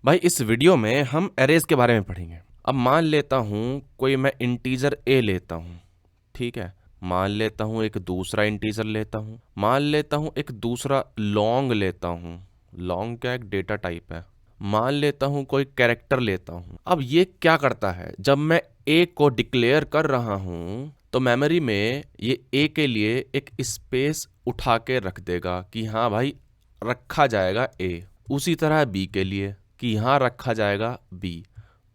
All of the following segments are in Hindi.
भाई इस वीडियो में हम एरेज के बारे में पढ़ेंगे। अब मान लेता हूँ कोई मैं इंटीजर ए लेता हूँ, ठीक है। मान लेता हूँ एक दूसरा इंटीजर लेता हूँ, मान लेता हूँ एक दूसरा लॉन्ग लेता हूँ। लॉन्ग क्या एक डेटा टाइप है। मान लेता हूँ कोई कैरेक्टर लेता हूँ। अब ये क्या करता है, जब मैं ए को डिक्लेयर कर रहा हूँ तो मेमोरी में ये ए के लिए एक स्पेस उठा के रख देगा कि हाँ भाई रखा जाएगा ए। उसी तरह बी के लिए कि यहाँ रखा जाएगा बी।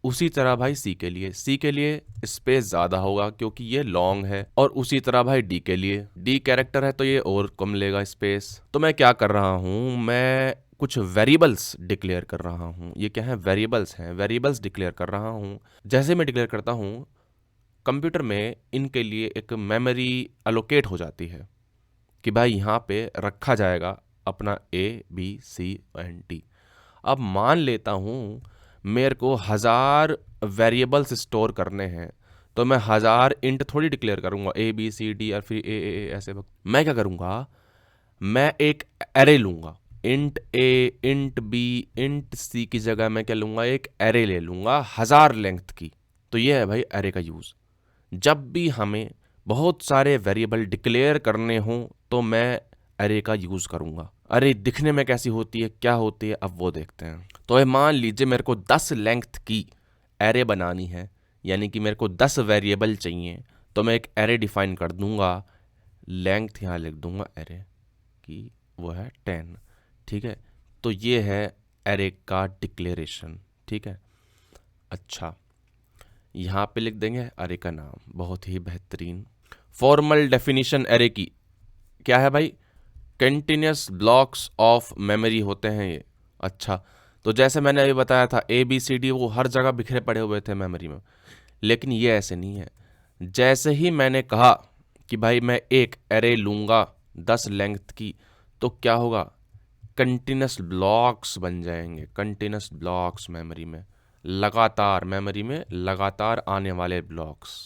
उसी तरह भाई सी के लिए स्पेस ज़्यादा होगा क्योंकि ये लॉन्ग है। और उसी तरह भाई डी के लिए, डी कैरेक्टर है तो ये और कम लेगा स्पेस। तो मैं क्या कर रहा हूँ, मैं कुछ वेरिएबल्स डिक्लेयर कर रहा हूँ। ये क्या है, वेरिएबल्स हैं। वेरिएबल्स डिक्लेयर कर रहा हूँ। जैसे मैं डिक्लेयर करता हूँ कंप्यूटर में इनके लिए एक मेमोरी अलोकेट हो जाती है कि भाई यहाँ पे रखा जाएगा अपना A B C and D. अब मान लेता हूँ मेरे को 1000 वेरिएबल्स स्टोर करने हैं तो मैं 1000 इंट थोड़ी डिक्लेयर करूँगा ए बी सी डी और फिर ए ऐसे वक्त मैं क्या करूँगा, मैं एक एरे लूँगा। इंट ए इंट बी इंट सी की जगह मैं क्या लूँगा, एक एरे ले लूँगा 1000 लेंथ की। तो ये है भाई एरे का यूज़। जब भी हमें बहुत सारे वेरिएबल डिक्लेयर करने हों तो मैं एरे का यूज़ करूँगा। अरे दिखने में कैसी होती है, क्या होती है, अब वो देखते हैं। तो ये मान लीजिए मेरे को 10 लेंथ की एरे बनानी है, यानी कि मेरे को 10 वेरिएबल चाहिए। तो मैं एक एरे डिफाइन कर दूंगा, लेंथ यहाँ लिख दूंगा एरे की, वो है 10, ठीक है। तो ये है एरे का डिक्लेरेशन, ठीक है। अच्छा, यहाँ पे लिख देंगे एरे का नाम, बहुत ही बेहतरीन। फॉर्मल डेफिनेशन एरे की क्या है भाई, कंटिन्यूस ब्लॉक्स ऑफ मेमोरी होते हैं ये। अच्छा, तो जैसे मैंने अभी बताया था ए बी सी डी वो हर जगह बिखरे पड़े हुए थे मेमोरी में, लेकिन ये ऐसे नहीं है। जैसे ही मैंने कहा कि भाई मैं एक एरे लूँगा 10 लेंथ की, तो क्या होगा, कंटिन्यूस ब्लॉक्स बन जाएंगे। कंटिन्यूस ब्लॉक्स मेमोरी में लगातार, मेमोरी में लगातार आने वाले ब्लॉक्स।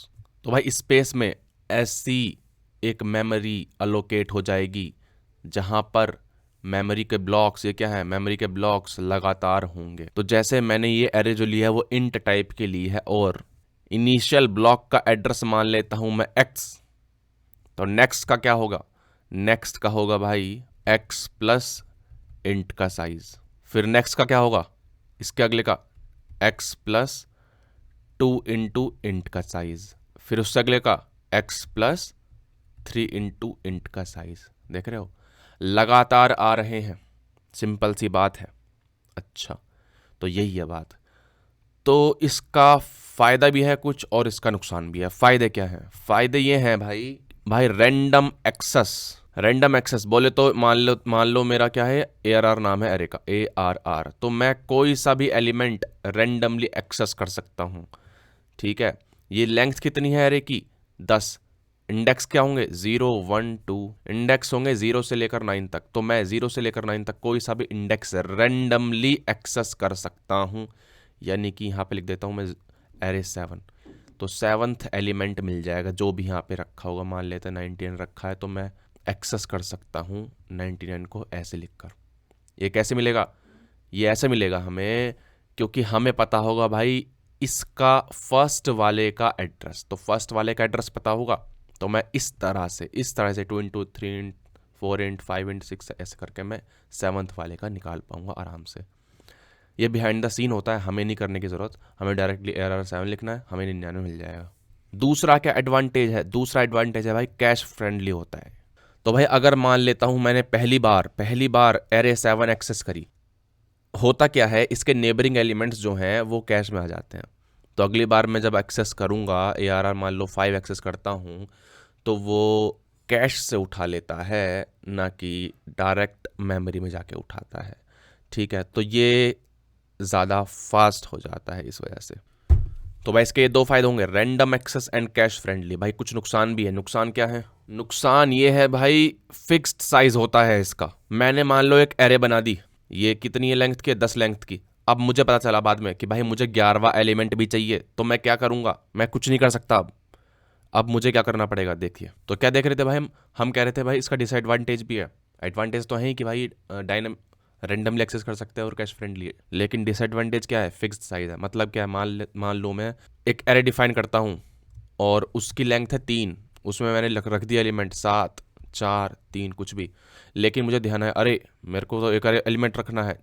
तो भाई स्पेस में ऐसी एक मेमोरी अलोकेट हो जाएगी जहां पर मेमोरी के ब्लॉक्स, ये क्या है, मेमोरी के ब्लॉक्स लगातार होंगे। तो जैसे मैंने ये एरे जो लिया है वो इंट टाइप के ली है और इनिशियल ब्लॉक का एड्रेस मान लेता हूं मैं x। तो नेक्स्ट का क्या होगा, नेक्स्ट का होगा भाई x प्लस इंट का साइज। फिर नेक्स्ट का क्या होगा, इसके अगले का x प्लस 2 इंटू इंट का साइज। फिर उससे अगले का x प्लस 3 इंटू इंट का साइज। देख रहे हो, लगातार आ रहे हैं, सिंपल सी बात है। अच्छा, तो यही है बात। तो इसका फायदा भी है कुछ और इसका नुकसान भी है। फायदे क्या है, फायदे ये हैं भाई, भाई रैंडम एक्सेस। रैंडम एक्सेस बोले तो मान लो मेरा क्या है, ARR नाम है एरे का, ARR। तो मैं कोई सा भी एलिमेंट रैंडमली एक्सेस कर सकता हूँ, ठीक है। ये लेंथ कितनी है एरे की, 10। इंडेक्स क्या होंगे, 0 1 2। इंडेक्स होंगे 0 से लेकर 9 तक। तो मैं 0 से लेकर 9 तक कोई सा भी इंडेक्स रैंडमली एक्सेस कर सकता हूँ। यानी कि यहाँ पे लिख देता हूँ मैं एरे 7। तो 7th एलिमेंट मिल जाएगा जो भी यहाँ पे रखा होगा। मान लेते हैं 99 रखा है तो मैं एक्सेस कर सकता हूँ 99 को ऐसे लिखकर। ये कैसे मिलेगा, ये ऐसे मिलेगा हमें क्योंकि हमें पता होगा भाई इसका फर्स्ट वाले का एड्रेस। तो फर्स्ट वाले का एड्रेस पता होगा तो मैं इस तरह से 2 इंटू 3 इंट 4 इंट 5 इंट 6 ऐसे करके मैं 7th वाले का निकाल पाऊंगा आराम से। ये बिहाइंड द सीन होता है, हमें नहीं करने की ज़रूरत, हमें डायरेक्टली ARR 7 लिखना है, हमें 99 मिल जाएगा। दूसरा क्या एडवांटेज है, दूसरा एडवांटेज है भाई कैश फ्रेंडली होता है। तो भाई अगर मान लेता हूँ मैंने पहली बार एरे 7 एक्सेस करी, होता क्या है, इसके नेबरिंग एलिमेंट्स जो हैं वो कैश में आ जाते हैं। तो अगली बार मैं जब एक्सेस करूँगा, ARR मान लो 5 एक्सेस करता हूँ तो वो कैश से उठा लेता है, ना कि डायरेक्ट मेमोरी में जाके उठाता है, ठीक है। तो ये ज़्यादा फास्ट हो जाता है इस वजह से। तो भाई इसके ये दो फायदे होंगे, random access and cache friendly. भाई कुछ नुकसान भी है। नुकसान क्या है, नुकसान ये है भाई फिक्स्ड साइज होता है इसका। मैंने मान लो एक एरे बना दी, ये कितनी है लेंथ की, 10 लेंथ की। अब मुझे पता चला बाद में कि भाई मुझे 11वां एलिमेंट भी चाहिए, तो मैं क्या करूंगा, मैं कुछ नहीं कर सकता। अब मुझे क्या करना पड़ेगा, देखिए। तो क्या देख रहे थे भाई हम कह रहे थे भाई इसका डिसएडवांटेज भी है। एडवांटेज तो है ही कि भाई रेंडमली एक्सेस कर सकते हैं और कैश फ्रेंडली। लेकिन डिसएडवांटेज क्या है, फिक्स्ड साइज है। मतलब क्या है, मान लो मैं एक एरे डिफाइन करता हूँ और उसकी लेंथ है 3, उसमें मैंने रख दिया एलिमेंट 7, 4, 3 कुछ भी। लेकिन मुझे ध्यान है अरे मेरे को तो एक एलिमेंट रखना है,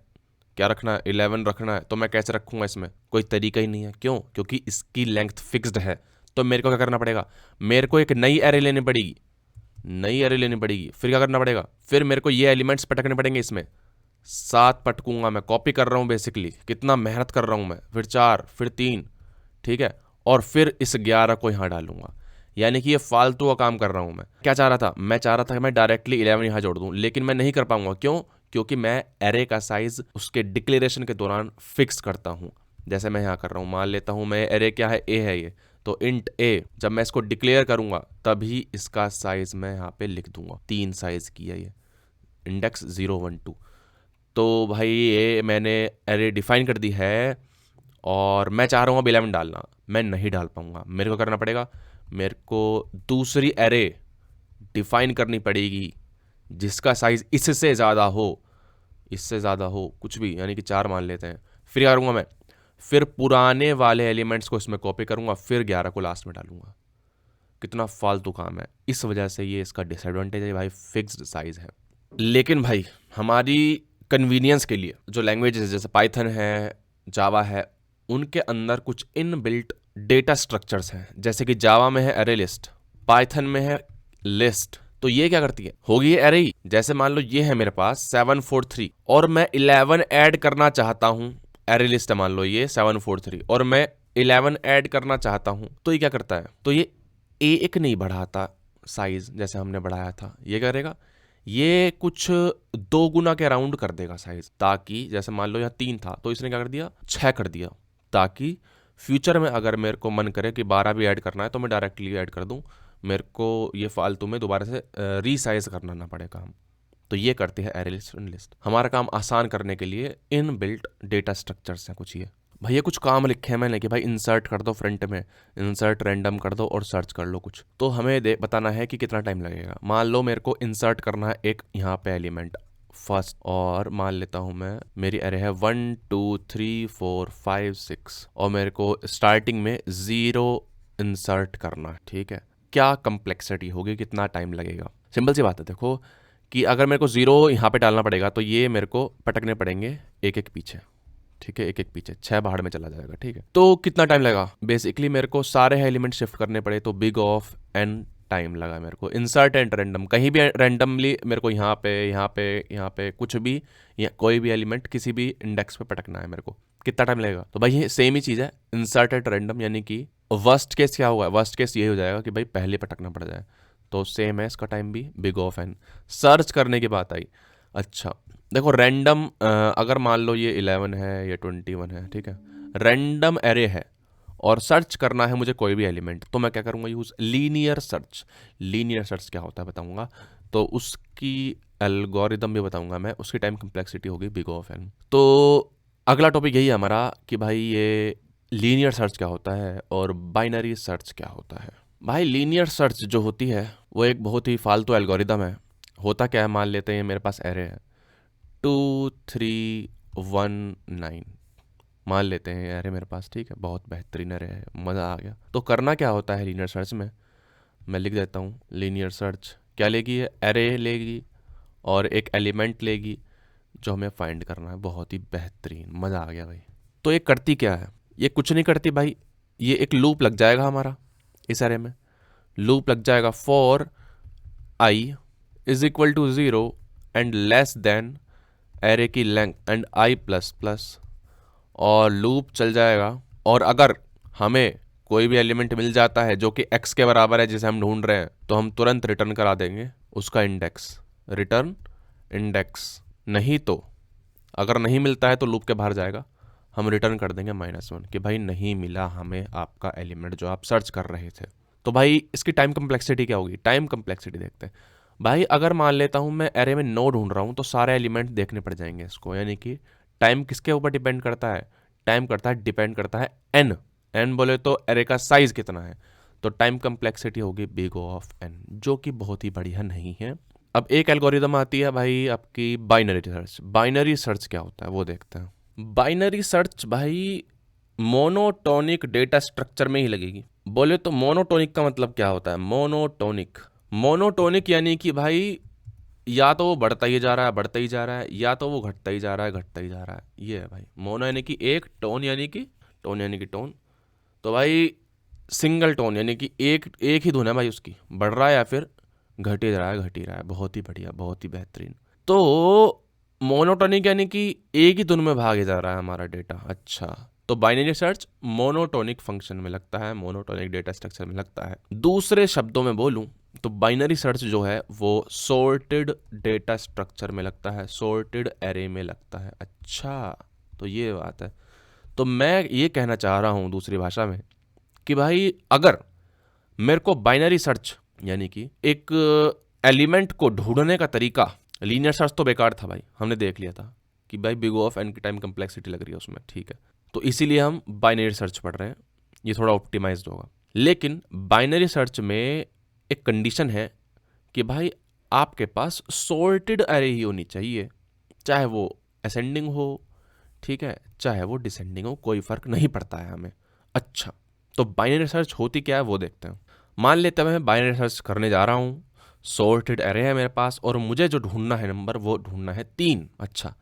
क्या रखना है, 11 रखना है। तो मैं कैसे रखूँगा, इसमें कोई तरीका ही नहीं है। क्यों? क्योंकि इसकी लेंथ फिक्स्ड है। तो मेरे को क्या करना पड़ेगा, मेरे को एक नई एरे लेनी पड़ेगी, नई एरे लेनी पड़ेगी। फिर क्या करना पड़ेगा, फिर मेरे को ये एलिमेंट्स पटकने पड़ेंगे इसमें। 7 पटकूंगा मैं, कॉपी कर रहा हूँ बेसिकली, कितना मेहनत कर रहा हूँ मैं। फिर 4, फिर 3, ठीक है, और फिर इस 11 को यहाँ डालूंगा। यानी कि ये फालतू का काम कर रहा हूँ मैं। क्या चाह रहा था, मैं चाह रहा था कि मैं डायरेक्टली 11 यहाँ जोड़ दूँ, लेकिन मैं नहीं कर पाऊंगा। क्यों? क्योंकि मैं एरे का साइज उसके डिक्लेरेशन के दौरान फिक्स करता हूँ। जैसे मैं यहाँ कर रहा हूँ, मान लेता हूँ मैं एरे क्या है, ए है ये, तो इंट ए, जब मैं इसको डिक्लेयर करूंगा तभी इसका साइज मैं यहाँ पे लिख दूंगा। 3 साइज की है ये, इंडेक्स 0, 1, 2। तो भाई ये मैंने एरे डिफाइन कर दी है और मैं चाह रहा हूँ अब 11 डालना, मैं नहीं डाल पाऊंगा। मेरे को करना पड़ेगा, मेरे को दूसरी एरे डिफाइन करनी पड़ेगी जिसका साइज इससे ज़्यादा हो, इससे ज़्यादा हो कुछ भी, यानी कि 4 मान लेते हैं। फिर क्या करूँगा मैं, फिर पुराने वाले एलिमेंट्स को इसमें कॉपी करूँगा, फिर 11 को लास्ट में डालूंगा। कितना फालतू काम है। इस वजह से ये इसका डिसएडवांटेज है भाई, फिक्स्ड साइज है। लेकिन भाई हमारी कन्वीनियंस के लिए जो लैंग्वेजेस जैसे पाइथन है, जावा है, उनके अंदर कुछ इनबिल्ट डेटा स्ट्रक्चर्स हैं। जैसे कि जावा में है एरे लिस्ट, पाइथन में है लिस्ट। तो ये क्या करती है, होगी ये एरे ही। जैसे मान लो ये है मेरे पास 743 और मैं 11 ऐड करना चाहता हूँ, एरे लिस्ट है मान लो ये 743 और मैं 11 ऐड करना चाहता हूँ। तो ये क्या करता है, तो ये एक नहीं बढ़ाता साइज जैसे हमने बढ़ाया था, ये करेगा ये कुछ 2 गुना के अराउंड कर देगा साइज, ताकि जैसे मान लो यहाँ 3 था तो इसने क्या कर दिया, 6 कर दिया, ताकि फ्यूचर में अगर मेरे को मन करे कि 12 भी ऐड करना है तो मैं डायरेक्टली ऐड कर दूं, मेरे को ये फालतू में दोबारा से रीसाइज करना ना पड़े काम। तो ये करते हैं एरे लिस्ट एंड लिस्ट, हमारा काम आसान करने के लिए इन बिल्ट डेटा स्ट्रक्चर्स हैं कुछ ये। भैया कुछ काम लिखे हैं मैंने कि भाई इंसर्ट कर दो, फ्रंट में इंसर्ट रैंडम कर दो और सर्च कर लो कुछ। तो हमें बताना है कि कितना टाइम लगेगा। मान लो मेरे को इंसर्ट करना है एक यहाँ पे एलिमेंट फर्स्ट, और मान लेता हूँ मैं मेरी एरे है 1 2 3 4 5 6 और मेरे को स्टार्टिंग में 0 इंसर्ट करना है। ठीक है, क्या कम्प्लेक्सिटी होगी, कितना टाइम लगेगा? सिंपल सी बात है, देखो कि अगर मेरे को 0 यहाँ पे डालना पड़ेगा तो ये मेरे को पटकने पड़ेंगे एक एक पीछे। ठीक है, एक एक पीछे 6 बाहर में चला जाएगा। ठीक है, तो कितना टाइम लगा? बेसिकली मेरे को सारे एलिमेंट शिफ्ट करने पड़े तो बिग ऑफ एन टाइम लगा मेरे को। इंसर्ट एंड रैंडम, कहीं भी रैंडमली मेरे को यहाँ पे यहाँ पे यहाँ पे कुछ भी कोई भी एलिमेंट किसी भी इंडेक्स पे पटकना है, मेरे को कितना टाइम लगेगा? तो भाई ये सेम ही चीज़ है, इंसर्ट एंड रैंडम, यानी कि वर्स्ट केस क्या होगा, वर्स्ट केस ये हो जाएगा कि भाई पहले पटकना पड़ जाए, तो सेम है इसका टाइम भी, बिग ऑफ एन। सर्च करने की बात आई, अच्छा देखो रैंडम, अगर मान लो ये 11 है, ये 21 है, ठीक है, रैंडम एरे है और सर्च करना है मुझे कोई भी एलिमेंट, तो मैं क्या करूँगा, use linear search. Linear search क्या होता है बताऊँगा, तो उसकी एल्गोरिदम भी बताऊँगा मैं, उसकी टाइम कम्प्लेक्सिटी होगी बिग ऑफ एन। तो अगला टॉपिक यही है हमारा कि भाई ये लीनियर सर्च क्या होता है और बाइनरी सर्च क्या होता है। भाई लीनियर सर्च जो होती है वो एक बहुत ही फालतू एल्गोरिदम है। होता क्या है, मान लेते हैं मेरे पास एरे है 2 3 1 9, मान लेते हैं एरे मेरे पास, ठीक है, बहुत बेहतरीन एरे है, मज़ा आ गया। तो करना क्या होता है लीनियर सर्च में, मैं लिख देता हूँ, लीनियर सर्च क्या लेगी, एरे लेगी और एक एलिमेंट लेगी जो हमें फाइंड करना है। बहुत ही बेहतरीन, मज़ा आ गया भाई। तो ये करती क्या है, ये कुछ नहीं करती भाई, ये एक लूप लग जाएगा हमारा इस एरे में, लूप लग जाएगा for I is equal to 0 and less than array की length and I plus plus, और लूप चल जाएगा। और अगर हमें कोई भी एलिमेंट मिल जाता है जो कि x के बराबर है जिसे हम ढूंढ रहे हैं, तो हम तुरंत रिटर्न करा देंगे उसका इंडेक्स, रिटर्न इंडेक्स। नहीं तो अगर नहीं मिलता है तो लूप के बाहर जाएगा, हम रिटर्न कर देंगे -1 कि भाई नहीं मिला हमें आपका एलिमेंट जो आप सर्च कर रहे थे। तो भाई इसकी टाइम कम्प्लेक्सिटी क्या होगी, टाइम कम्प्लेक्सिटी देखते हैं। भाई अगर मान लेता हूँ मैं एरे में 9 ढूंढ रहा हूँ तो सारे एलिमेंट देखने पड़ जाएंगे इसको, यानी कि टाइम किसके ऊपर डिपेंड करता है, टाइम डिपेंड करता है एन। एन बोले तो एरे का साइज कितना है, तो टाइम कम्प्लेक्सिटी होगी बिग ऑफ एन, जो कि बहुत ही बढ़िया नहीं है। अब एक एल्गोरिदम आती है भाई आपकी बाइनरी सर्च। बाइनरी सर्च क्या होता है वो देखते हैं। बाइनरी सर्च भाई मोनोटोनिक डेटा स्ट्रक्चर में ही लगेगी। बोले तो मोनोटोनिक का मतलब क्या होता है? मोनोटोनिक, मोनोटोनिक यानी कि भाई या तो वो बढ़ता ही जा रहा है, बढ़ता ही जा रहा है, या तो वो घटता ही जा रहा है, घटता ही जा रहा है। ये है भाई मोनो यानी कि एक, टोन यानी कि टोन। तो भाई सिंगल टोन यानी कि एक एक ही धुन है भाई, उसकी बढ़ रहा है या फिर घट ही रहा है, घट ही रहा है। बहुत ही बढ़िया, बहुत ही बेहतरीन। तो मोनोटोनिक यानी कि एक ही धुन में भागे जा रहा है हमारा डेटा। अच्छा, तो बाइनरी सर्च मोनोटोनिक फंक्शन में लगता है, मोनोटोनिक डेटा स्ट्रक्चर में लगता है। दूसरे शब्दों में बोलूं तो बाइनरी सर्च जो है वो सॉर्टेड डेटा स्ट्रक्चर में लगता है, सॉर्टेड एरे में लगता है। अच्छा, तो ये बात है। तो मैं ये कहना चाह रहा हूं दूसरी भाषा में कि भाई अगर मेरे को बाइनरी सर्च यानी कि एक एलिमेंट को ढूंढने का तरीका, लीनियर सर्च तो बेकार था भाई, हमने देख लिया था कि भाई बिग ऑफ एन की टाइम कम्प्लेक्सिटी लग रही है उसमें, ठीक है। तो इसीलिए हम बाइनरी सर्च पढ़ रहे हैं, ये थोड़ा ऑप्टिमाइज्ड होगा। लेकिन बाइनरी सर्च में एक कंडीशन है कि भाई आपके पास सॉर्टेड एरे ही होनी चाहिए, चाहे वो असेंडिंग हो, ठीक है, चाहे वो डिसेंडिंग हो, कोई फर्क नहीं पड़ता है हमें। अच्छा, तो बाइनरी सर्च होती क्या है वो देखते हैं। मान लेते हैं मैं बाइनरी सर्च करने जा रहा हूँ, सॉर्टेड एरे है मेरे पास और मुझे जो ढूंढना है नंबर वो ढूंढना है 3। अच्छा,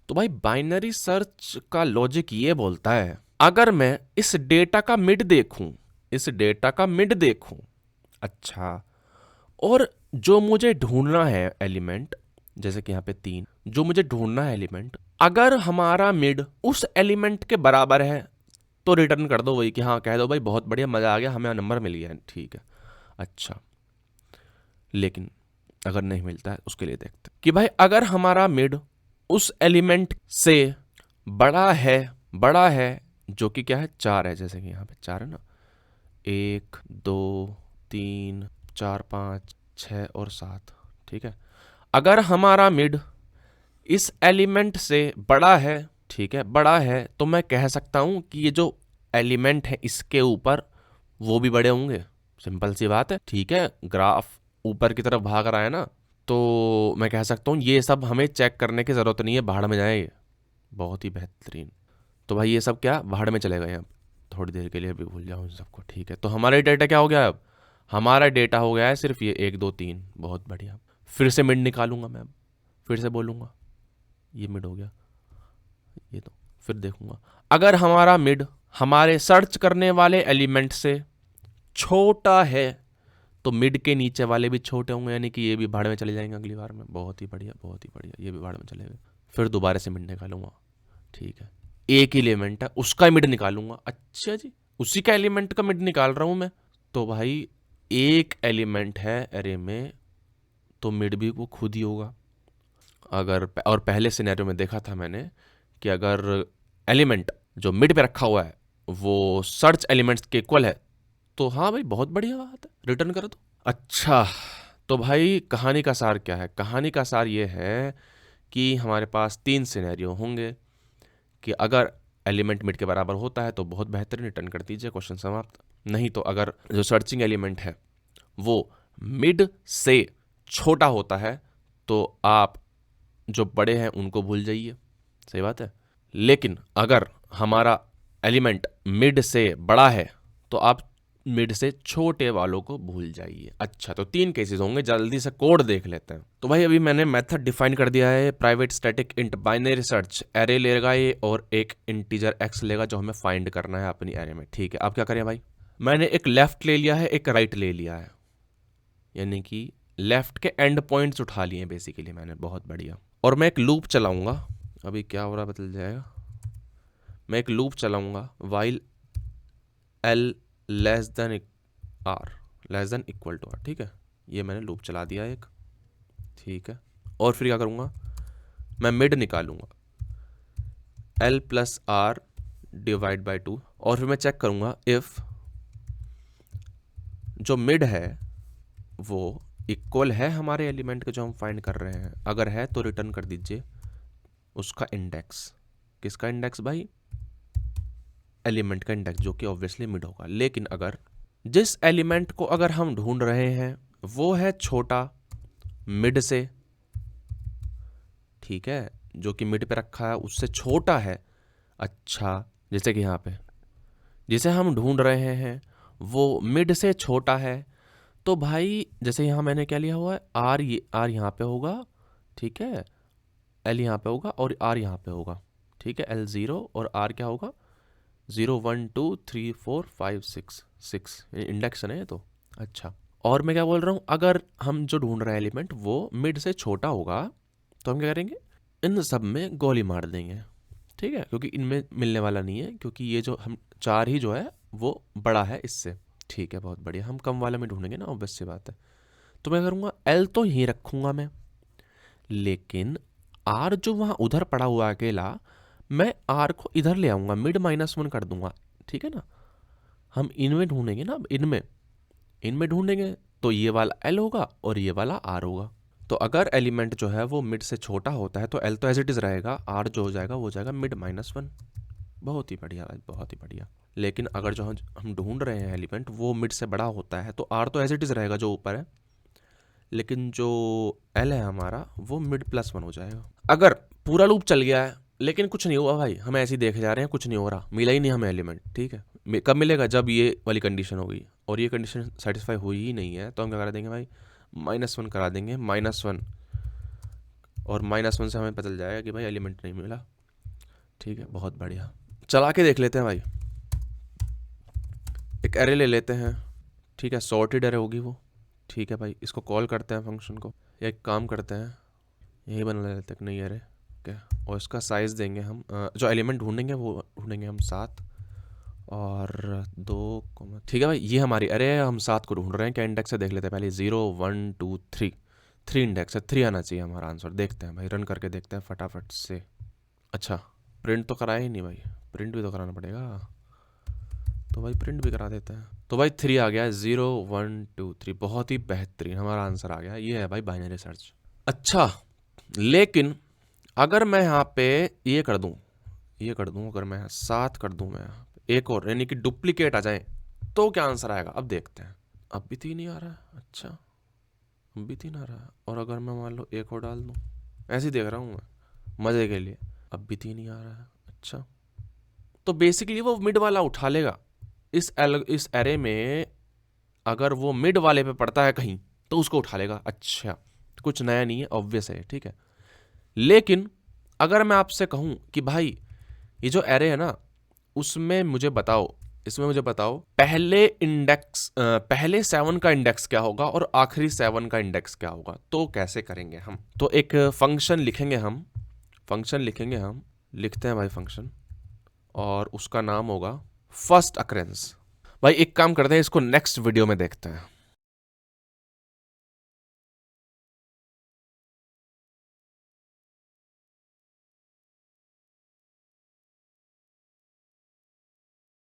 तो भाई बाइनरी सर्च का लॉजिक ये बोलता है अगर मैं इस डेटा का मिड देखूं, इस डेटा का मिड देखूं, अच्छा, और जो मुझे ढूंढना है एलिमेंट, जैसे कि यहाँ पे 3, जो मुझे ढूंढना है एलिमेंट, अगर हमारा मिड उस एलिमेंट के बराबर है तो रिटर्न कर दो वही कि हाँ, कह दो भाई बहुत बढ़िया, मजा आ गया, हमें नंबर मिल गया है, ठीक है। अच्छा, लेकिन अगर नहीं मिलता है उसके लिए देखते कि भाई अगर हमारा मिड उस एलिमेंट से बड़ा है जो कि क्या है 4 है, जैसे कि यहाँ पे 4 है ना, 1 2 3 4 5 6 और 7, ठीक है। अगर हमारा मिड इस एलिमेंट से बड़ा है, ठीक है, बड़ा है, तो मैं कह सकता हूं कि ये जो एलिमेंट है इसके ऊपर वो भी बड़े होंगे। सिंपल सी बात है, ठीक है। ग्राफ ऊपर की तरफ भाग रहा है ना, तो मैं कह सकता हूँ ये सब हमें चेक करने की ज़रूरत नहीं है, भाड़ में जाए ये। बहुत ही बेहतरीन। तो भाई ये सब क्या भाड़ में चले गए अब, थोड़ी देर के लिए भी भूल जाओ इन सबको, ठीक है। तो हमारा डेटा क्या हो गया अब? हमारा डेटा हो गया है सिर्फ ये 1 2 3। बहुत बढ़िया। फिर से मिड निकालूंगा मैं अब, फिर से बोलूँगा ये मिड हो गया ये, तो फिर देखूंगा अगर हमारा मिड हमारे सर्च करने वाले एलिमेंट से छोटा है तो मिड के नीचे वाले भी छोटे होंगे, यानी कि ये भी भाड़ में चले जाएंगे अगली बार में। बहुत ही बढ़िया, बहुत ही बढ़िया, ये भी भाड़ में चले गए। फिर दोबारा से मिड निकालूंगा, ठीक है। एक ही एलिमेंट है उसका मिड निकालूंगा। अच्छा जी, उसी का एलिमेंट का मिड निकाल रहा हूं मैं। तो भाई एक एलिमेंट है एरे में तो मिड भी वो खुद ही होगा। अगर और पहले सिनेरियो में देखा था मैंने कि अगर एलिमेंट जो मिड पे रखा हुआ है वो सर्च एलिमेंट्स के इक्वल है तो हाँ भाई बहुत बढ़िया बात है, रिटर्न कर दो। अच्छा, तो भाई कहानी का सार क्या है? कहानी का सार ये है कि हमारे पास 3 सिनेरियो होंगे कि अगर एलिमेंट मिड के बराबर होता है तो बहुत बेहतरीन, रिटर्न कर दीजिए, क्वेश्चन समाप्त। नहीं तो अगर जो सर्चिंग एलिमेंट है वो मिड से छोटा होता है तो आप जो बड़े हैं उनको भूल जाइए, सही बात है। लेकिन अगर हमारा एलिमेंट मिड से बड़ा है तो आप मिड से छोटे वालों को भूल जाइए। अच्छा, तो 3 केसेस होंगे, जल्दी से कोड देख लेते हैं। तो भाई अभी मैंने मेथड डिफाइन कर दिया है, private static int binary search. Array लेगा ये और एक इंटीजर x लेगा जो हमें फाइंड करना है अपनी एरे में, ठीक है। अब क्या करें भाई, मैंने एक लेफ्ट ले लिया है, एक राइट ले लिया है, यानी कि लेफ्ट के एंड पॉइंट्स उठा लिए बेसिकली मैंने। बहुत बढ़िया। और मैं एक लूप चलाऊंगा, अभी क्या हो रहा बदल जाएगा। मैं एक लूप चलाऊंगा while l less than R, less than equal to R, ठीक है। ये मैंने लूप चला दिया एक, ठीक है। और फिर क्या करूंगा, मैं मिड निकालूंगा l plus R divide by 2, और फिर मैं चेक करूंगा इफ जो मिड है वो इक्वल है हमारे एलिमेंट के जो हम फाइंड कर रहे हैं। अगर है तो रिटर्न कर दीजिए उसका इंडेक्स। किसका इंडेक्स भाई? एलिमेंट का इंडेक्स, जो कि ऑब्वियसली मिड होगा। लेकिन अगर जिस एलिमेंट को अगर हम ढूंढ रहे हैं वो है छोटा, मिड से, ठीक है, जो कि मिड पे रखा है उससे छोटा है। अच्छा, जैसे कि यहाँ पे जिसे हम ढूंढ रहे हैं वो मिड से छोटा है, तो भाई जैसे यहाँ मैंने क्या लिया हुआ है, आर, ये आर यहाँ पे होगा, ठीक है, एल यहाँ पे होगा और आर यहाँ पे होगा, ठीक है, एल 0 और आर क्या होगा, 0 1 2 3 4 5 6 6 इंडेक्स है ये तो। अच्छा, और मैं क्या बोल रहा हूँ, अगर हम जो ढूंढ रहे हैं एलिमेंट वो मिड से छोटा होगा तो हम क्या करेंगे, इन सब में गोली मार देंगे, ठीक है, क्योंकि इनमें मिलने वाला नहीं है, क्योंकि ये जो हम 4 ही जो है वो बड़ा है इससे, ठीक है, बहुत बढ़िया। हम कम वाला में ढूंढेंगे ना, ऑब्वियस सी बात है। तो मैं करूँगा एल तो यहीं रखूँगा मैं, लेकिन आर जो वहाँ उधर पड़ा हुआ है अकेला, मैं आर को इधर ले आऊँगा, मिड -1 कर दूंगा, ठीक है ना। हम इनमें ढूंढेंगे ना, अब इनमें ढूंढेंगे तो ये वाला एल होगा और ये वाला आर होगा। तो अगर एलिमेंट जो है वो मिड से छोटा होता है तो एल तो एज इट इज़ रहेगा, आर जो हो जाएगा वो हो जाएगा मिड -1। बहुत ही बढ़िया भाई, बहुत ही बढ़िया। लेकिन अगर जो हम ढूंढ रहे हैं एलिमेंट वो मिड से बड़ा होता है तो आर तो एज इट इज़ रहेगा जो ऊपर है, लेकिन जो एल है हमारा वो मिड +1 हो जाएगा। अगर पूरा लूप चल गया है लेकिन कुछ नहीं हुआ भाई, हम ऐसे ही देखे जा रहे हैं, कुछ नहीं हो रहा, मिला ही नहीं हमें एलिमेंट, ठीक है, कब मिलेगा, जब ये वाली कंडीशन होगी, और ये कंडीशन सेटिस्फाई हुई ही नहीं है तो हम क्या करा देंगे भाई, -1 करा देंगे, -1, और -1 से हमें पता चल जाएगा कि भाई एलिमेंट नहीं मिला, ठीक है, बहुत बढ़िया। चला के देख लेते हैं भाई, एक एरे ले लेते हैं, ठीक है, सॉर्टेड एरे होगी वो, ठीक है भाई, इसको कॉल करते हैं फंक्शन को, या एक काम करते हैं यही बना लेते हैं नई एरे, ठीक है, और इसका साइज़ देंगे हम, जो एलिमेंट ढूंढेंगे वो ढूंढेंगे हम 7 और 2, ठीक है भाई, ये हमारी एरे है, हम 7 को ढूंढ रहे हैं, क्या इंडेक्स है देख लेते हैं पहले, 0 1 2 3, 3 इंडेक्स है, 3 आना चाहिए हमारा आंसर, देखते हैं भाई, रन करके देखते हैं फटाफट से। अच्छा, प्रिंट तो कराया ही नहीं भाई, प्रिंट भी तो कराना पड़ेगा, तो भाई प्रिंट भी करा देते हैं। तो भाई 3 आ गया है, 0 1 2 3, बहुत ही बेहतरीन हमारा आंसर आ गया, ये है भाई बाइनरी सर्च। अच्छा, लेकिन अगर मैं यहाँ पे ये कर दूँ, अगर मैं 7 कर दूँ, मैं एक और, यानी कि डुप्लीकेट आ जाए, तो क्या आंसर आएगा, अब देखते हैं। अब भी 3 ही आ रहा है, अच्छा, अब भी 3 आ रहा है, और अगर मैं मान लो एक और डाल दूँ, ऐसे ही देख रहा हूँ मैं मज़े के लिए, अब भी 3 ही आ रहा है, अच्छा, तो बेसिकली वो मिड वाला उठा लेगा, इस एरे में अगर वो मिड वाले पे पड़ता है कहीं तो उसको उठा लेगा। अच्छा, कुछ नया नहीं है, ऑब्वियस है, ठीक है। लेकिन अगर मैं आपसे कहूं कि भाई ये जो एरे है ना, उसमें मुझे बताओ, इसमें मुझे बताओ पहले 7 का इंडेक्स क्या होगा और आखिरी 7 का इंडेक्स क्या होगा, तो कैसे करेंगे हम, तो एक फंक्शन लिखेंगे हम, लिखते हैं भाई फंक्शन, और उसका नाम होगा फर्स्ट अकरेंस। भाई एक काम करते हैं, इसको नेक्स्ट वीडियो में देखते हैं।